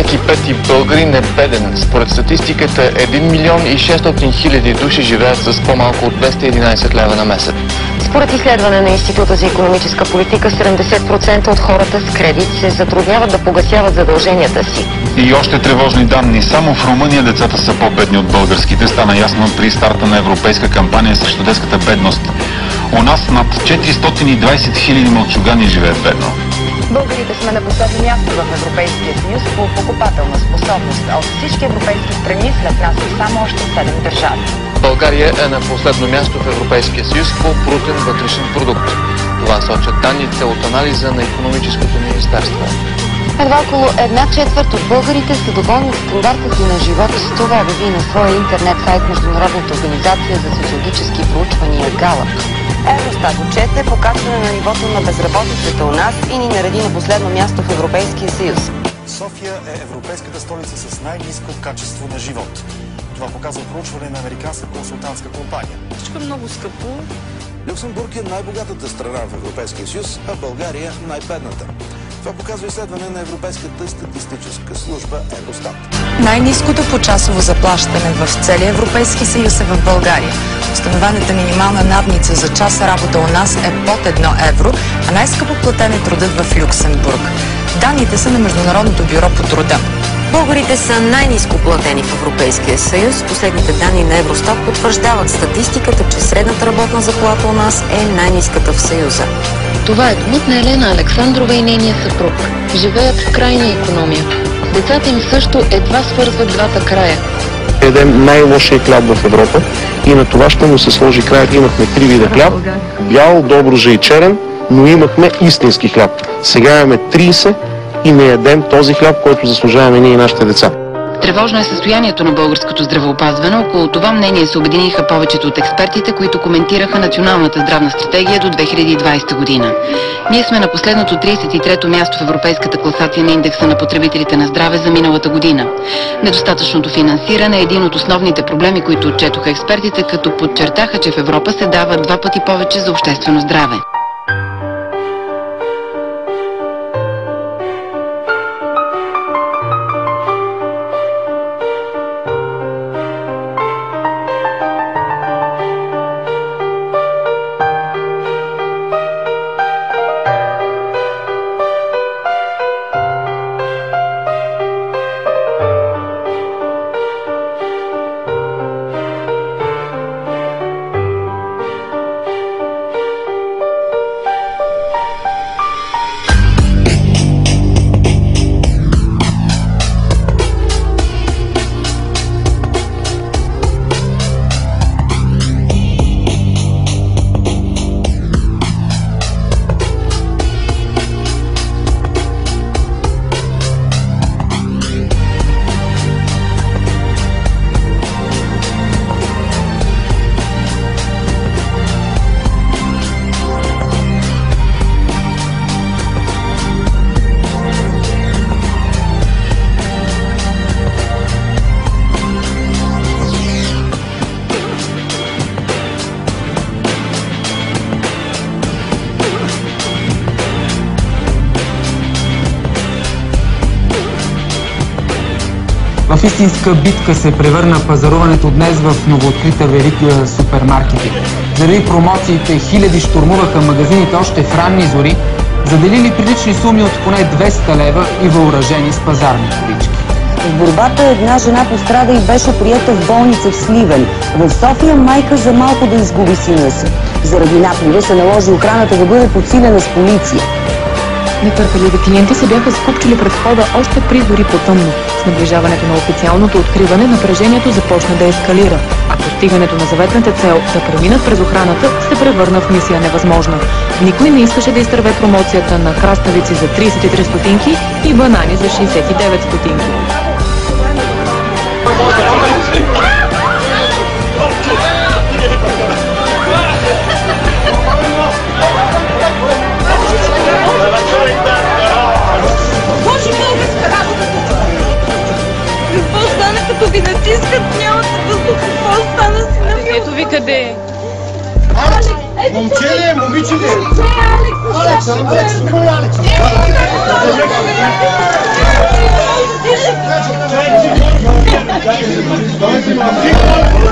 всеки пети българин е беден. Според статистиката 1 милион и 600 хиляди души живеят с по-малко от 211 лева на месец. Според изследване на Института за икономическа политика, 70% от хората с кредит се затрудняват да погасяват задълженията си. И още тревожни данни. Само в Румъния децата са по-бедни от българските. Стана ясно при старта на европейска кампания срещу детската бедност. У нас над 420 хиляди мълчугани живеят бедно. Българите сме на последно място в Европейския съюз по покупателна способност, а от всички европейски страни след нас са само още 7 държави. България е на последно място в Европейския съюз по брутен вътрешен продукт. Това сочат данните от анализа на икономическото министерство. Едва около 1/4 от българите са доволни от стандарта си на живота. С това обяви на своя интернет сайт Международната организация за социологически проучвания Галъп. Евростат отчете покачване на нивото на безработицата у нас и ни нареди на последно място в Европейския съюз. София е европейската столица с най-ниско качество на живот. Това показва проучване на американска консултантска компания. Всичко е много скъпо. Люксембург е най-богатата страна в Европейския съюз, а България най-бедната. Това показва изследване на Европейската статистическа служба Евростат. Най-ниското почасово заплащане в целия Европейски съюз е в България. Установената минимална надница за час работа у нас е под 1 евро, а най-скъпо платен е трудът в Люксембург. Данните са на Международното бюро по труда. Българите са най-ниско платени в Европейския съюз. Последните данни на Евростат потвърждават статистиката, че средната работна заплата у нас е най-ниската в Съюза. Това е домът на Елена Александрова и нейния съпруг. Живеят в крайна икономия. Децата им също едва свързват двата края. Едем най-лошия хляб в Европа и на това ще му се сложи край. Имахме 3 вида хляб, бял, добружа и черен, но имахме истински хляб. Сега имаме 30 и не ядем този хляб, който заслужаваме ние и нашите деца. Тревожно е състоянието на българското здравеопазване. Около това мнение се обединиха повечето от експертите, които коментираха Националната здравна стратегия до 2020 година. Ние сме на последното 33-то място в европейската класация на индекса на потребителите на здраве за миналата година. Недостатъчното финансиране е един от основните проблеми, които отчетоха експертите, като подчертаха, че в Европа се дава 2 пъти повече за обществено здраве. В истинска битка се превърна пазаруването днес в новооткрита верига супермаркети. Заради промоциите хиляди щурмуваха магазините още в ранни зори, заделили прилични суми от поне 200 лева и въоръжени с пазарни колички. В борбата една жена пострада и беше приета в болница в Сливен. В София майка за малко да изгуби сина си. Заради наплива се наложи охраната да бъде подсилена с полиция. Нетърпеливи клиенти се бяха скупчили пред входа още при дори по-тъмно. С наближаването на официалното откриване напрежението започна да ескалира, а постигането на заветната цел да преминат през охраната се превърна в мисия невъзможна. Никой не искаше да изтърве промоцията на краставици за 33 стотинки и банани за 69 стотинки. Какво стана, като ви натискат? Нямате въздух. Какво стана си на ми? Ето ви къде е. Момче ли е? Момиче ли е? Алекс!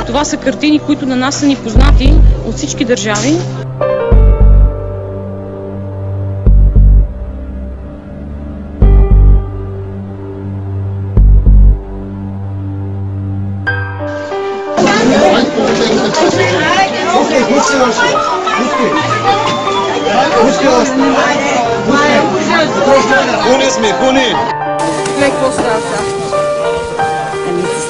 Това са картини, които на нас са ни познати от всички държави. Хуни сме, хуни! Какво става?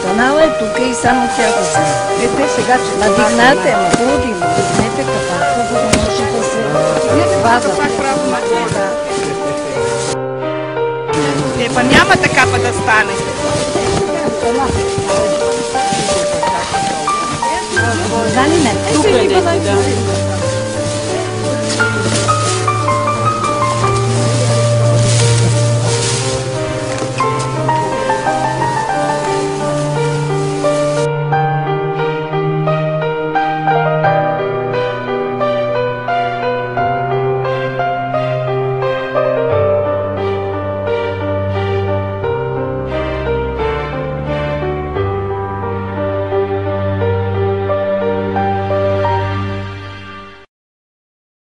Станала е тук и само тя да се. Вие сега, че надигнате, ама буди, надигнете капака, за да може да се вада. Пак право на това. Епа няма така па да стане. Дали не? Тук е да.